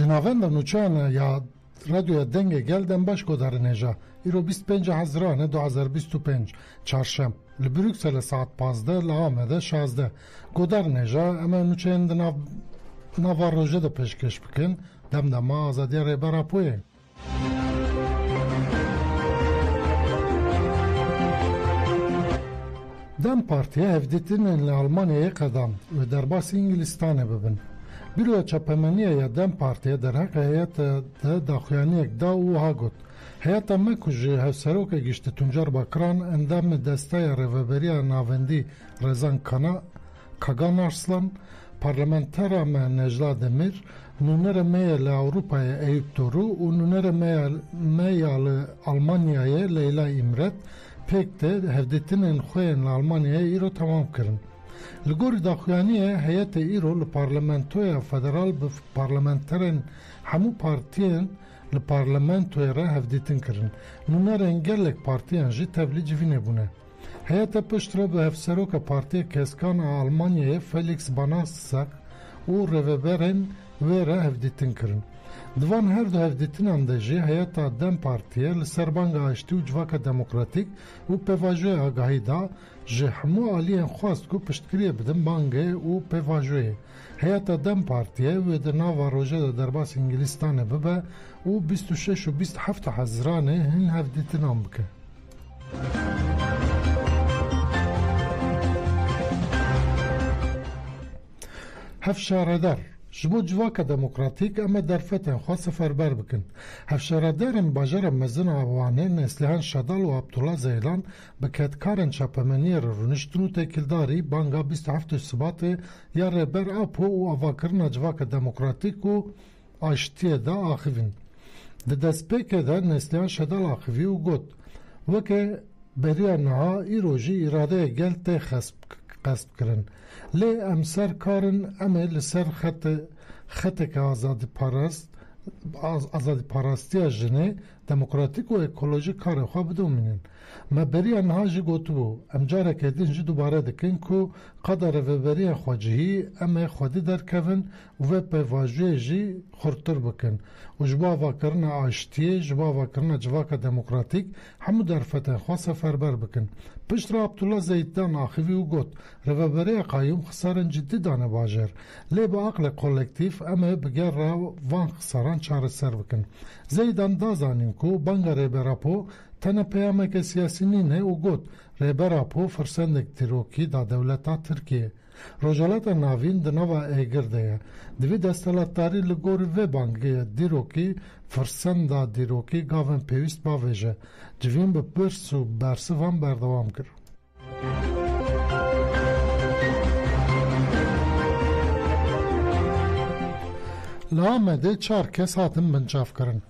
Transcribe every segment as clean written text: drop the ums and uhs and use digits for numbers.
ناوند نوچان یا رادیو دنگ گلدن باش گذرنجا ایرو 25 حزران 2025 چهارشنبه لبروکسل ساعت 15 لامده 16 گذرنجا اما نوچان نوار روزه ده پیشکش بکن دم ما آزادی ریبرا پویه دم پارتیه هفدیتین لالمانیه قدم و در باس انگلیستانه ببین بیرو چپمنیه یا دم پارتیه در حق هیئت داخویانی یک دا او ها گود هیئت مکوژی هفسروک گشت تنجار باکران اندام دسته روبری ناوندی رزان کاگان ارسلان پارلمانتر نجلا دمیر نونر میل اوروپای ایوب تورو و نونر میل آلمانیای لیلا امرت پکته هفدیتین خوین آلمانیای ایرو تمام کرن لگور داخویانیه هیئت ایرو لپارلمانتوی فدرال به پارلمانترین همو پارتیین لپارلمانتوی را هفدیتین کرن نونر انگلک پارتیان جی تبلیغ جوینه بونه هیئت پشت را به هفسروک پارتی کسکان آلمانیای فلیکس باناساک و روبرین و را هفدیتین کرن دوان هر دو هفدیتین اندجی هیئت دم پارتیه لسربانگ آشتی و جواک دموکراتیک و پیواجوی آگاهی دا جه همو آلیین خواست که پشتگیری بدن بانگه و پیواجوی هیئت دم پارتیه و دنا و روژه در باس انگلیستانه ببه و 26 و 27 حزرانه هن هفدیتین هم بکه هفشاردار جبو جواک دموکراتیک اما در فتن خواه سفربر بکن هفشاردارن باجر مزن آوانه نسلیان شدال و عبدالله زیلان بکتکارن چاپمنی رونشتن و تکیلداری بانگا 27 سبات یا ربر اپو و آواکرن جواک دموکراتیک و آشتی دا آخوین ده دسپیک دا نسلیان شدال آخوی و گود وکه بریا نها ایروژی اراده گل تی قصد کرن لی امسر کارن امه لسر خط که آزادی پارستی جنه دموکراتیک و اکولوژی کار خواه بدومینن ما بری انها جی گوتو بو امجاره که دین جی دوباره دکن که قدر و بری خواجهی امه خودی در کون و پیواجوی جی خورتر بکن و جبا واکرن آشتیه جبا واکرن جواک دموکراتیک همو در فتح خواه سفربر بکن پشت را عبدالله زیدان آخوی و گوت رو بری قایم خسارن جدی دانه باجر لی با عقل کولکتیف امه بگر را وان خسارن چاره سر بکن زیدان دازانیم کو بانگا ریبراپو تنه پیامک سیاسی نینه و گوت ریبراپو فرسندک تیروکی دا دولتا ترکیه روجالت ناوین دنوا ایگرده دوی دستالتاری لگور و بانگی دیروکی فرسندا دیروکی گاون پیوست باویجه جوین به پرس و برسوان بردوام کرد لامده 4 کس هاتن بنچاف کرن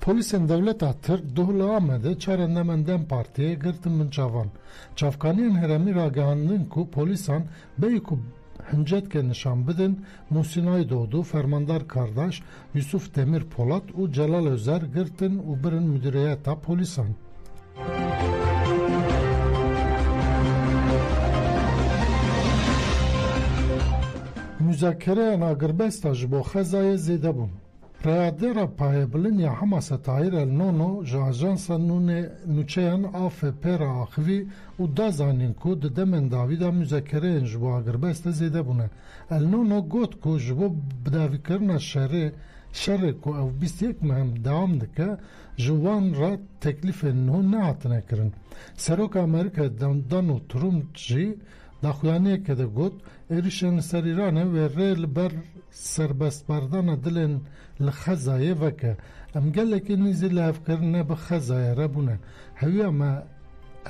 پولیسن دولت ترک دو لامده 4 اندمندن پارتیه گرتن بنچافان چافکانین هرمی را گهاندن که پولیسان بیکو هنجت که نشان بدن موسینای دودو فرماندار کارداش یوسف دمیر پولات و جلال özer گرتن و برن مدیریتا پولیسان müzakere nagirbesta ji bo xezayê zêde bûn. Reyadêra payebelin ya Hamasa Tahir El Nono ji ajansa nûçeyan AFP ra axivî û da zanîn ku di demên dawî da müzakereyên ji bo agirbesta zêde bûne. El Nono got ku ji bo bidavîkirina şerê ku ew 21 mehem dewam dike ji wan ra teklîfên nû nehatine kirin. Seroka Amerîkayê Donald Trump jî daxuyaniyeke de got êrişên li ser Îranê wê rê li ber serbestberdana dilên li Xezayê veke em gelekî nîzî li hevkirine bi Xezayê re bûne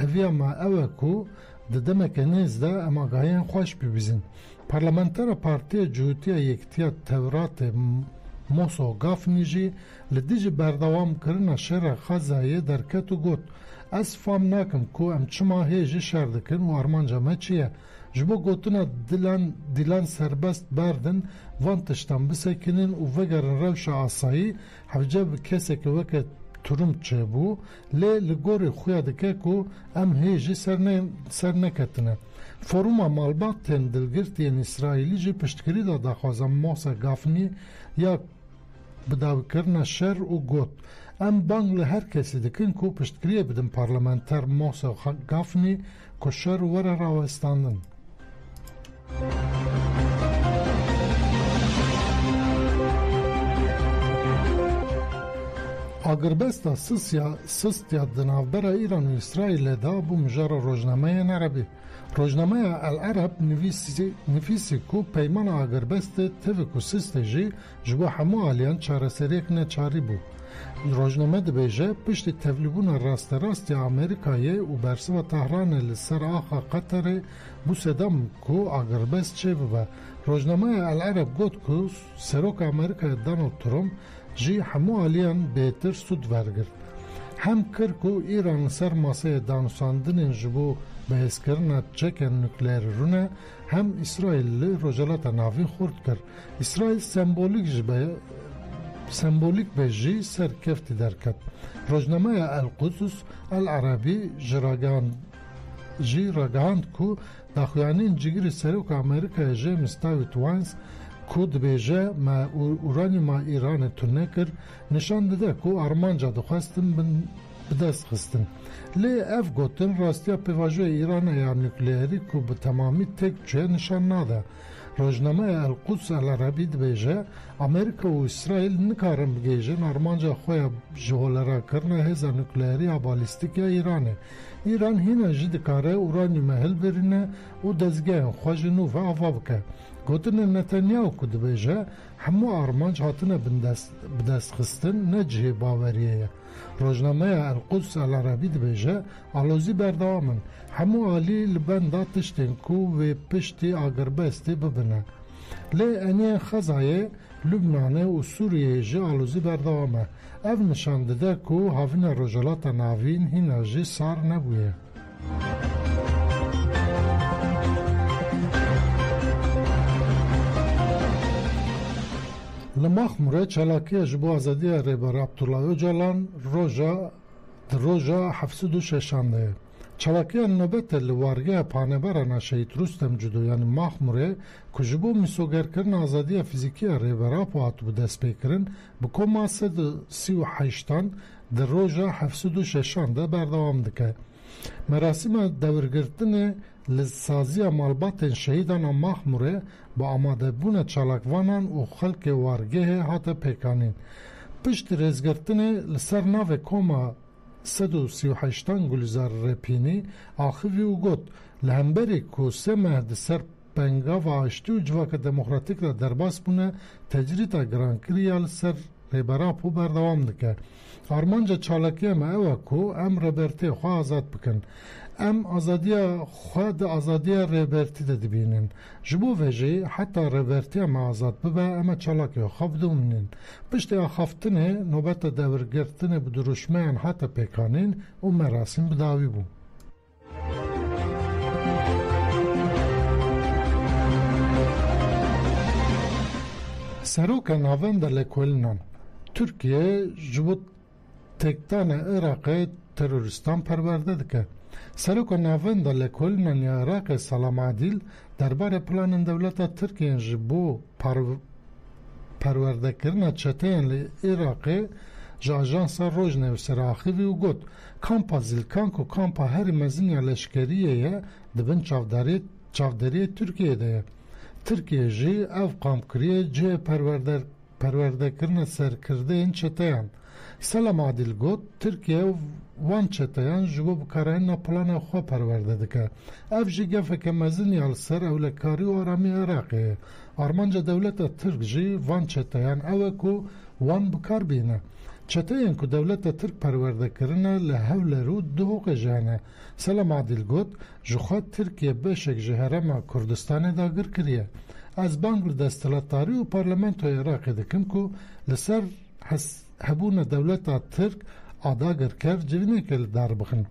heviya me ew e ku di demeke nêz de em agahiyên xweş bibîzin Parlamentera Partiya Cihutiya Yekitiya Tewratê Moso Gafnî jî li dijî berdewamkirina şera Xezayê derket û got ez fam nakim ku em çima hê jî şer dikin û armanca me çi ye ji bo gotina dilan serbest berdin van tiştan bisekinin û vegerin rewşa asayî hevce bi kesekî weke Trump çêbû lê li gorî xuya dike ku em hê jî ser neketine. Foruma malbatên dilgirtiyên İsraîlî jî piştgirî da daxwazan Mosa Gafnî ya بداویکردنا شر و گوت ام بانگ لهر کسی دکن کو پشتگیری بدن پارلمانتر موسا گافنی که شر وره راوستاندن. آگربستا سستیا دنابرا ایران و اسرائیل دا بو مجار روزنامه عربی. روزنامه العرب نفیسی کو پیمان آگربست توکو سست جی جبو همو آلیان چارسریک نچاری بو. روزنامه دبیجه پشت تبلیغون راست امریکایی و برسوا تهران لسر آخا قطر بو سدام کو آگربست چه ببه. روزنامه العرب گوت کو سروک امریکای دانالد ترامپ جی همو آلیان بهتر سود ورگرد. هم کر کو ایران سر ماسه دانوساندن جبو بحث کرنا چکن نوکلیر رونه هم اسرائیل روجالات ناوی خورد کرد. اسرائیل سمبولیک به جی سر کفتی درکد. روزنامه القدس العربی جی راگاند کو داخویانین جگری سروک امریکا جیمز داوید وانس کود بیجه ما اورانی ما ایران تونه کر نشان داده کو آرمانجا دخواستن بدست خستن. لی اف گوتن راستیا پیواجوی ایران یا نوکلیری کو به تمامی تک چه نشان ناده. روزنامه القدس العربی دبیجه امریکا و اسرائیل نکارن بگیجن آرمانجا خوی جهولرا کرنه هزا نوکلیری یا بالیستیک یا ایرانه. ایران هینا جد کاره اورانی محل برینه و دزگه خواجنو و آوا بکه. گوتن نتانیاهو کو دبیجه همو آرمانج هاتنه بدست خستن نجه باوریه. روزنامه القدس العربی دبیجه آلوزی بردوامن همو آلی لبنده تشتین کو و پشتی آگربستی ببنه. لی انیه خزایه لبنانه و سوریه جه آلوزی بردوامه. اف نشانده ده کو هاوین روجالات ناوین هینا جه سار نبویه. لمخمره چلاکی جبو آزادی ریبر عبدالله اوجالان روژا 706 چلاکی نوبت لوارگه پانبران شهید رستم جدو یعنی مخمره که جبو میسوگر کرن آزادی فیزیکی ریبر پواتو به دست پیکرن بکوما 138 در روژا 706 ده بردوام دکه. مراسم دورگرتن لسازی مالبات شهیدان مخمره با آماده بون چالاکوانان و خلق وارگه هات پیکانین. پشت رزگرتن لسر ناو کوما 138 گلزار رپینی آخوی و گوت لهمبری کو سه مهد سر پنگا و آشتی و جواک دموکراتیک را درباس بونه تجریت گرانکری لسر ریبرا پو بردوام دکه. آرمانجا چالاکی ام اوه کو ام ربرتی خواه آزاد بکن. ام آزادی خواه ده آزادی ربرتی ده دبینن. جبو وجه حتی ربرتی ام آزاد ببه اما چالاکی خواه دومنین. پشتی آخافتنه نوبت دورگرتنه بدروشمین حتی پیکانین و مراسم بداوی بو. سروک ناوند لکولنان Türkiye جبو تکتان عراق تروریستان پرورده دکه. سروک ناوند لکولنان یا عراق سلام عادل دربار پلان دولت ترکیه جبو پرورده کرنا چتین لی عراق جاجانسا روجنه و سراخیوی و گوت کامپا زلکانک و کامپا هر مزین لشکریه دبن چافداری ترکیه ده. ترکیه جی اف قامکریه جه پرورده کرنا سرکرده این چتین. سلام عادل گوت ترکیه وان چتین جبو بکارین پلان خواه پرورده دکه. اف جی گفه که مزینی السر اولکاری و آرامی عراقه. آرمانجا دولت ترک جی وان چتین اوه کو وان بکار بینه. چتین که دولت ترک پرورده کرنه لحول رو دهوق جانه. سلام عادل گوت جخواد ترکیه بشک جهرم کردستان داگر کریه. از بانگل دستلاتاری و پارلمانتو عراق دکم که لسر هبون دولت ترک آداگر کرد جوینه که دار بخن.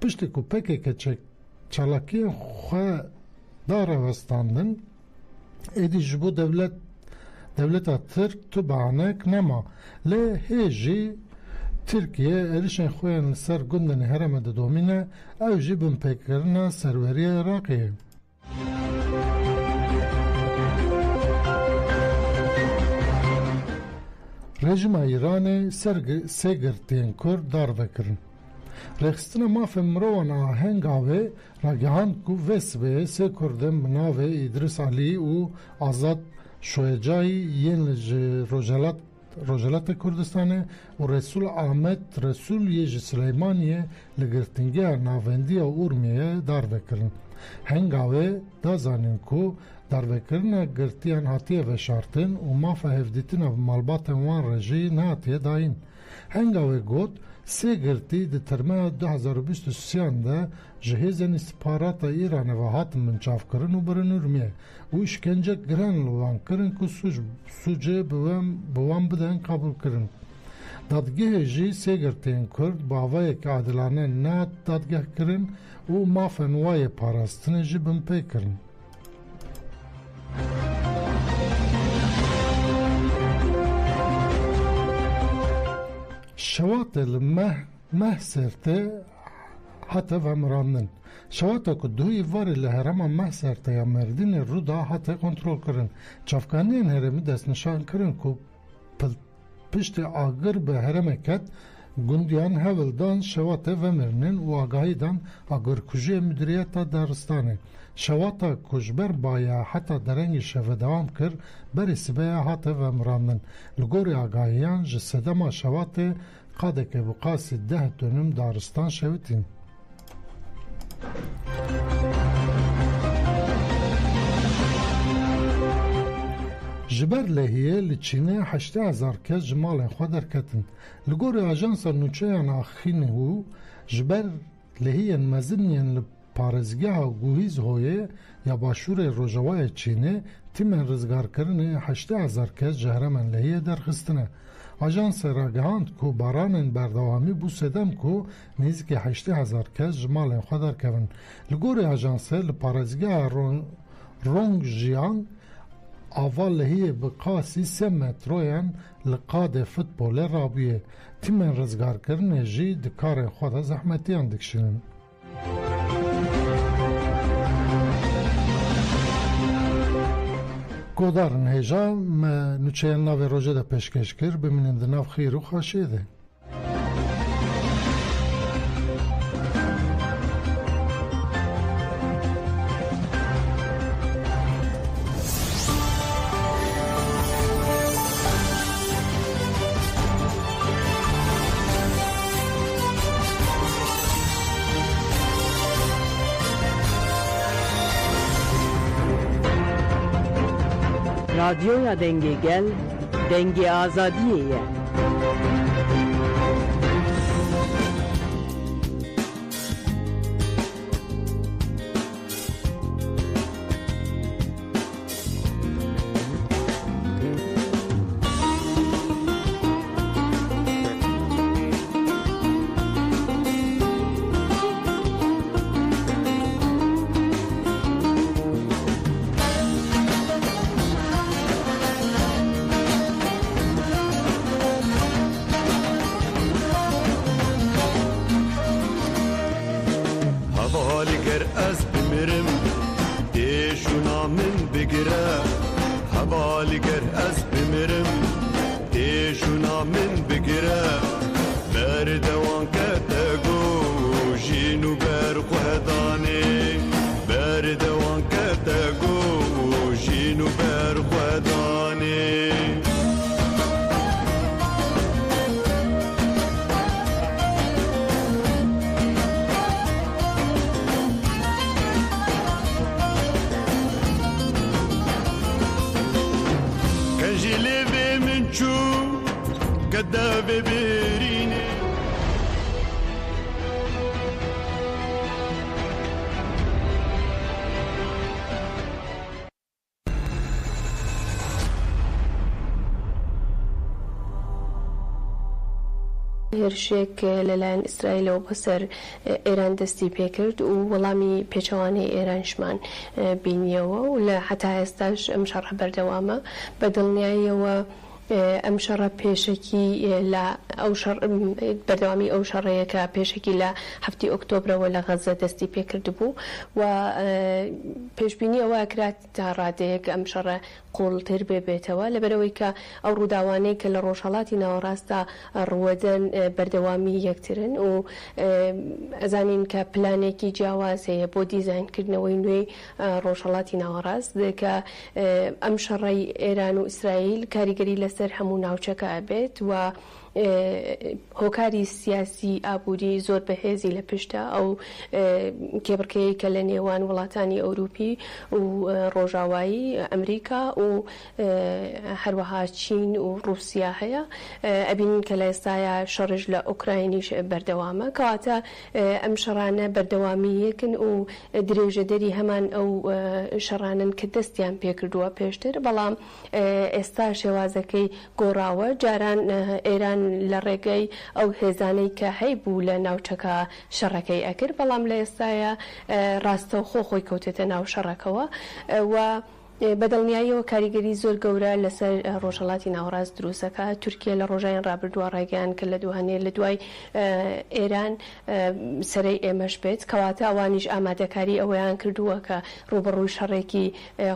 پشتی که پکه که چالاکی خواه داره وستاندن ایدی جبو دولت ترک تو بانک نما. لی هیجی ترکیه ایرشن خوین سر گندن هرم ده دومینه او جی بم پیکرنا سروری عراقی. رژیم ایران سرگرتین کرد دار وکرن. رخستن ماف مروان آهنگ آوه راگهان کو وسبه سه کردن مناوه ادریس علی و آزاد شویجایی ین روجلات کردستانه و رسول احمد رسول یج سلیمانیه لگرتنگی ناوندی و ارمیه دار وکرن. هنگ آوه دا زانین کو دار وکرن گرتیان هاتیه و شارتن و ماف هفدیتین و مالبات وان رجی نهاتیه داین. هنگ آوه گوت سه گرتی ده ترمه 2023 ده جهیزن استپارات ایران و هات منچاف کرن و برن ارمیه و işkence giren لوان کرن که سوچه بوان بدن قبول کرن. دادگه جی سه گرتین کرد باوه که عادلانه نه دادگه کرن و مافن وای پاراستن جی بمپی کرن. شوات المه سرته حتی و مرانن. شواتا که دوی واری لحرم مه سرته یا مردین رو دا حتی کنترل کرن. چافکانین هرمی دست نشان کرن که پشت آگر به هرمکت گندیان هولدان شواتا و مرنن و آگاهیدان آگر کجی مدیریت دارستانه. شواتا کجبر بایا حتی درنگی شوه دوام کر بری سبایا حتی و مرانن. لگوری آگاهیان جسدما شواتا قاده که بقاسی 10 دونم دارستان شویتین. جبر لهیه لچینه 80,000 کس جمال خود درکتن. لگوری آجانس نوچهان آخین هو جبر لهیه مزنین لپارزگاه و گوهیز هویه یا باشور روژوای چینه تیمن رزگار کرنه 80,000 کس جهرمن لهیه درخستنه. آژانس راگهاند کو بارانن بردوامی بو سدم کو نزدیک 80,000 کس جمال خود درکون. لگوری آژانس لپارزگاه رونگ جیان اول لهیه بقاسی 3 متروین لقاد فوتبال رابیه تیمن رزگار کرنه جی دکار خود زحمتیان دکشنن. گودارن هجا نوچه ناو روژه دا پیشکش کر بمینند ناو خیر و خاشه ده. رادیویا دنگی گل دنگی آزادیه. هرشێک لەلایەن ئیسرائیلەوە بەسەر ئێران دەستی پێکرد و وەڵامی پێچەوانەی ئێرانشمان بینیەوە و لە حتا ئێستاش ئەم شەڕە بەردەوامە بە دڵنیاییەوە ئەم شەڕە پێشەکی لە بەردەوامی ئەو شەڕەیە کە پێشەکی لە 7 ئۆکتۆبرەوە لە غەزە دەستی پێکرد بوو و پێشبینی ئەوە کرات تا ڕادەیەک ئەم شەڕە قوڵتر بێتەوە لەبەرەوەی کە ئەو ڕووداوانەی کە لە ڕۆژهەڵاتی ناوەڕاستدا ڕوەدەن بەردەوامی یەکترن و ئەزانین کە پلانێکی جیاواز هەیە بۆ دیزاینکردنەوەی نوێی ڕۆژهەڵاتی ناوەڕاست کە ئەم شەڕەی ئێران و ئیسرائیل کاریگەری لەسەر هەموو ناوچەکە ئەبێت و هۆکاری سیاسی ئابووری زۆر بەهێزی لە پشتە ئەو کێبڕکەیە کە لە نێوان وڵاتانی ئەوروپی و ڕۆژاوایی ئەمریکا و هەروەها چین و رووسیا هەیە ئەبینین کە لە ئێستاە شەڕژ لە ئوکراینیش بەردەوامە کەواتە ئەم شەڕانە بەردەوامیەکن و درێژەدەری هەمان ئەو شەڕانن کە دەستیان پێکردووە پێشتر بەڵام ئێستا شێوازەکەی گۆڕاوە جاران ئێران لە ڕێگەی ئەو هێزانەی کە هەیبوو لە ناوچەکە شەڕەکەی ئەکرد بەڵام لە ئێستاە ڕاستەوخۆ خۆی کەوتێتە ناو شەڕەکەوە و بەدڵنیاییەوە کاریگەری زۆر گەورە لەسەر ڕۆژهەڵاتی ناوەڕاست دروستەکە تورکیا لە ڕۆژایان ڕابردووە ڕێگەیان کە لە دووهانێ لە دوای ئێران سەرەی ئێمەش بێت کەواتە ئەوانیش ئامادەکاری ئەوەیان کردووە کە ڕوبەڕووی شەڕێکی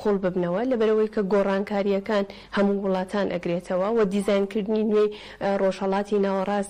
قوڵ ببنەوە لەبەرەوەی کە گۆڕانکاریەکان هەموو وڵاتان ئەگرێتەوە و دیزاینکردنی نوێی ڕۆژهەڵاتی ناوەڕاست